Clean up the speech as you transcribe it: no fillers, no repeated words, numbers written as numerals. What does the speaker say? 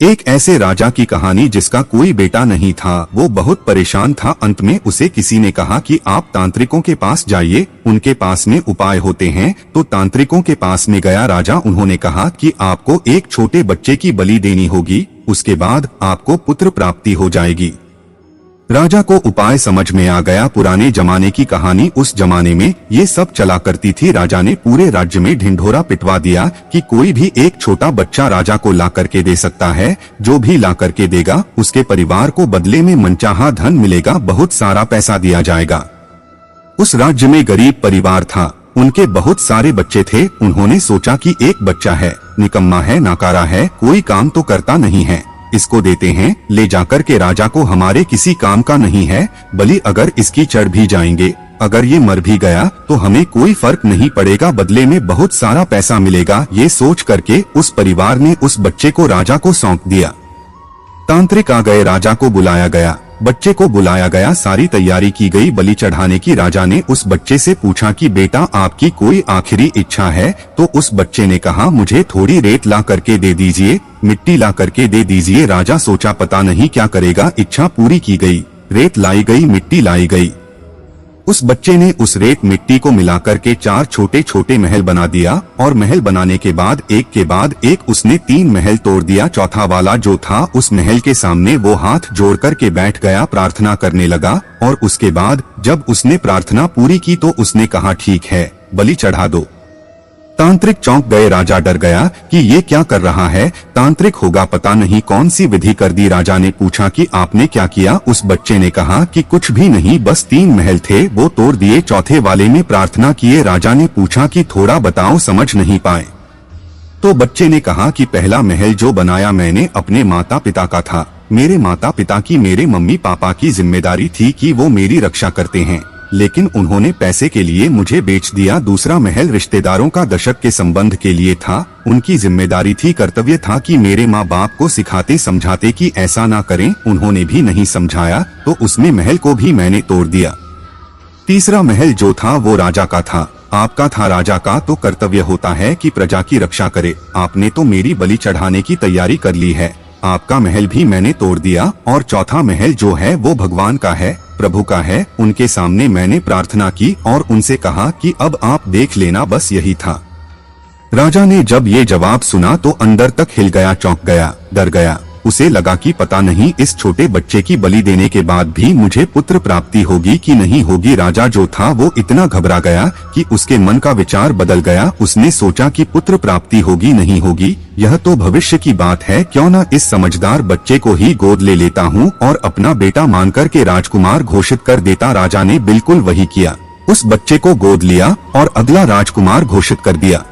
एक ऐसे राजा की कहानी जिसका कोई बेटा नहीं था। वो बहुत परेशान था। अंत में उसे किसी ने कहा कि आप तांत्रिकों के पास जाइए, उनके पास में उपाय होते हैं। तो तांत्रिकों के पास में गया राजा। उन्होंने कहा कि आपको एक छोटे बच्चे की बलि देनी होगी, उसके बाद आपको पुत्र प्राप्ति हो जाएगी। राजा को उपाय समझ में आ गया। पुराने जमाने की कहानी, उस जमाने में ये सब चला करती थी। राजा ने पूरे राज्य में ढिंढोरा पिटवा दिया कि कोई भी एक छोटा बच्चा राजा को ला करके दे सकता है। जो भी ला करके देगा उसके परिवार को बदले में मनचाहा धन मिलेगा, बहुत सारा पैसा दिया जाएगा। उस राज्य में गरीब परिवार था, उनके बहुत सारे बच्चे थे। उन्होंने सोचा कि एक बच्चा है, निकम्मा है, नाकारा है, कोई काम तो करता नहीं है, इसको देते हैं, ले जाकर के राजा को हमारे किसी काम का नहीं है, बलि अगर इसकी चढ़ भी जाएंगे, अगर ये मर भी गया तो हमें कोई फर्क नहीं पड़ेगा, बदले में बहुत सारा पैसा मिलेगा। ये सोच करके उस परिवार ने उस बच्चे को राजा को सौंप दिया। तांत्रिक आ गए, राजा को बुलाया गया, बच्चे को बुलाया गया, सारी तैयारी की गई बलि चढ़ाने की। राजा ने उस बच्चे से पूछा कि बेटा आपकी कोई आखिरी इच्छा है? तो उस बच्चे ने कहा मुझे थोड़ी रेत ला करके दे दीजिए, मिट्टी ला करके दे दीजिए। राजा सोचा पता नहीं क्या करेगा। इच्छा पूरी की गई, रेत लाई गई, मिट्टी लाई गई। उस बच्चे ने उस रेत मिट्टी को मिलाकर के 4 छोटे छोटे महल बना दिया, और महल बनाने के बाद एक के बाद एक उसने 3 महल तोड़ दिया। चौथा वाला जो था उस महल के सामने वो हाथ जोड़ कर के बैठ गया, प्रार्थना करने लगा। और उसके बाद जब उसने प्रार्थना पूरी की तो उसने कहा ठीक है, बलि चढ़ा दो। तांत्रिक चौंक गए, राजा डर गया कि ये क्या कर रहा है, तांत्रिक होगा, पता नहीं कौन सी विधि कर दी। राजा ने पूछा कि आपने क्या किया? उस बच्चे ने कहा कि कुछ भी नहीं, बस 3 महल थे वो तोड़ दिए, चौथे वाले में प्रार्थना किए। राजा ने पूछा कि थोड़ा बताओ, समझ नहीं पाए। तो बच्चे ने कहा कि पहला महल जो बनाया मैंने अपने माता पिता का था। मेरे माता पिता की, मेरे मम्मी पापा की जिम्मेदारी थी कि वो मेरी रक्षा करते हैं, लेकिन उन्होंने पैसे के लिए मुझे बेच दिया। दूसरा महल रिश्तेदारों का दशक के संबंध के लिए था, उनकी जिम्मेदारी थी, कर्तव्य था कि मेरे माँ बाप को सिखाते समझाते कि ऐसा ना करें, उन्होंने भी नहीं समझाया, तो उसमें महल को भी मैंने तोड़ दिया। तीसरा महल जो था वो राजा का था, आपका था। राजा का तो कर्तव्य होता है कि प्रजा की रक्षा करे, आपने तो मेरी बलि चढ़ाने की तैयारी कर ली है, आपका महल भी मैंने तोड़ दिया। और चौथा महल जो है वो भगवान का है, प्रभु का है, उनके सामने मैंने प्रार्थना की और उनसे कहा कि अब आप देख लेना, बस यही था। राजा ने जब ये जवाब सुना तो अंदर तक हिल गया, चौंक गया, डर गया। उसे लगा कि पता नहीं इस छोटे बच्चे की बलि देने के बाद भी मुझे पुत्र प्राप्ति होगी कि नहीं होगी। राजा जो था वो इतना घबरा गया कि उसके मन का विचार बदल गया। उसने सोचा कि पुत्र प्राप्ति होगी नहीं होगी, यह तो भविष्य की बात है, क्यों न इस समझदार बच्चे को ही गोद ले लेता हूँ और अपना बेटा मानकर के राजकुमार घोषित कर देता। राजा ने बिल्कुल वही किया, उस बच्चे को गोद लिया और अगला राजकुमार घोषित कर दिया।